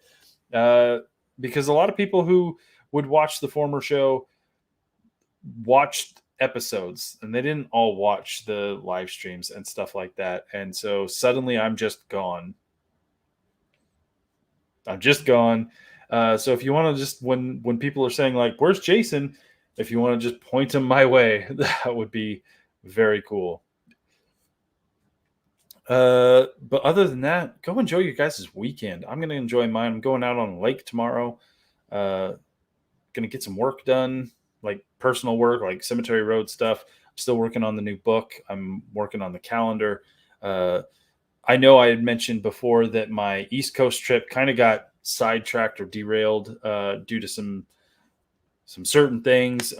because a lot of people who would watch the former show watched episodes and they didn't all watch the live streams and stuff like that. And so suddenly I'm just gone. So if you want to just, when people are saying like, where's Jason? If you want to just point them my way, that would be very cool. But other than that, go enjoy your guys' weekend. I'm going to enjoy mine. I'm going out on a lake tomorrow. Going to get some work done, like personal work, like Cemetery Road stuff. I'm still working on the new book. I'm working on the calendar. I know I had mentioned before that my East Coast trip kind of got sidetracked or derailed due to some certain things.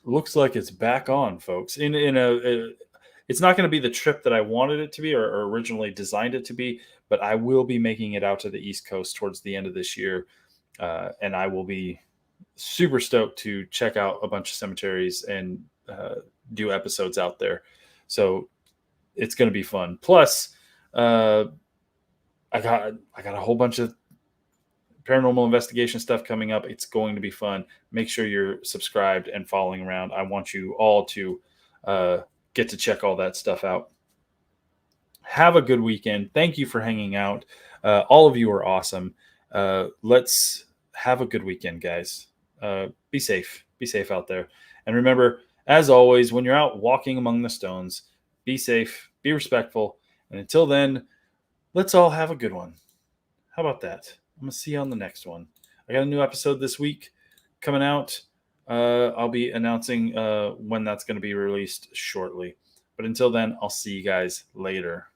Looks like it's back on, folks. It's not going to be the trip that I wanted it to be or originally designed it to be, but I will be making it out to the East Coast towards the end of this year. And I will be super stoked to check out a bunch of cemeteries and do episodes out there. So it's going to be fun. Plus, I got a whole bunch of paranormal investigation stuff coming up. It's going to be fun. Make sure you're subscribed and following around. I want you all to get to check all that stuff out. Have a good weekend. Thank you for hanging out. All of you are awesome. Let's have a good weekend, guys. Be safe. Be safe out there. And remember, as always, when you're out walking among the stones, be safe, be respectful. And until then, let's all have a good one. How about that? I'm going to see you on the next one. I got a new episode this week coming out. I'll be announcing when that's going to be released shortly. But until then, I'll see you guys later.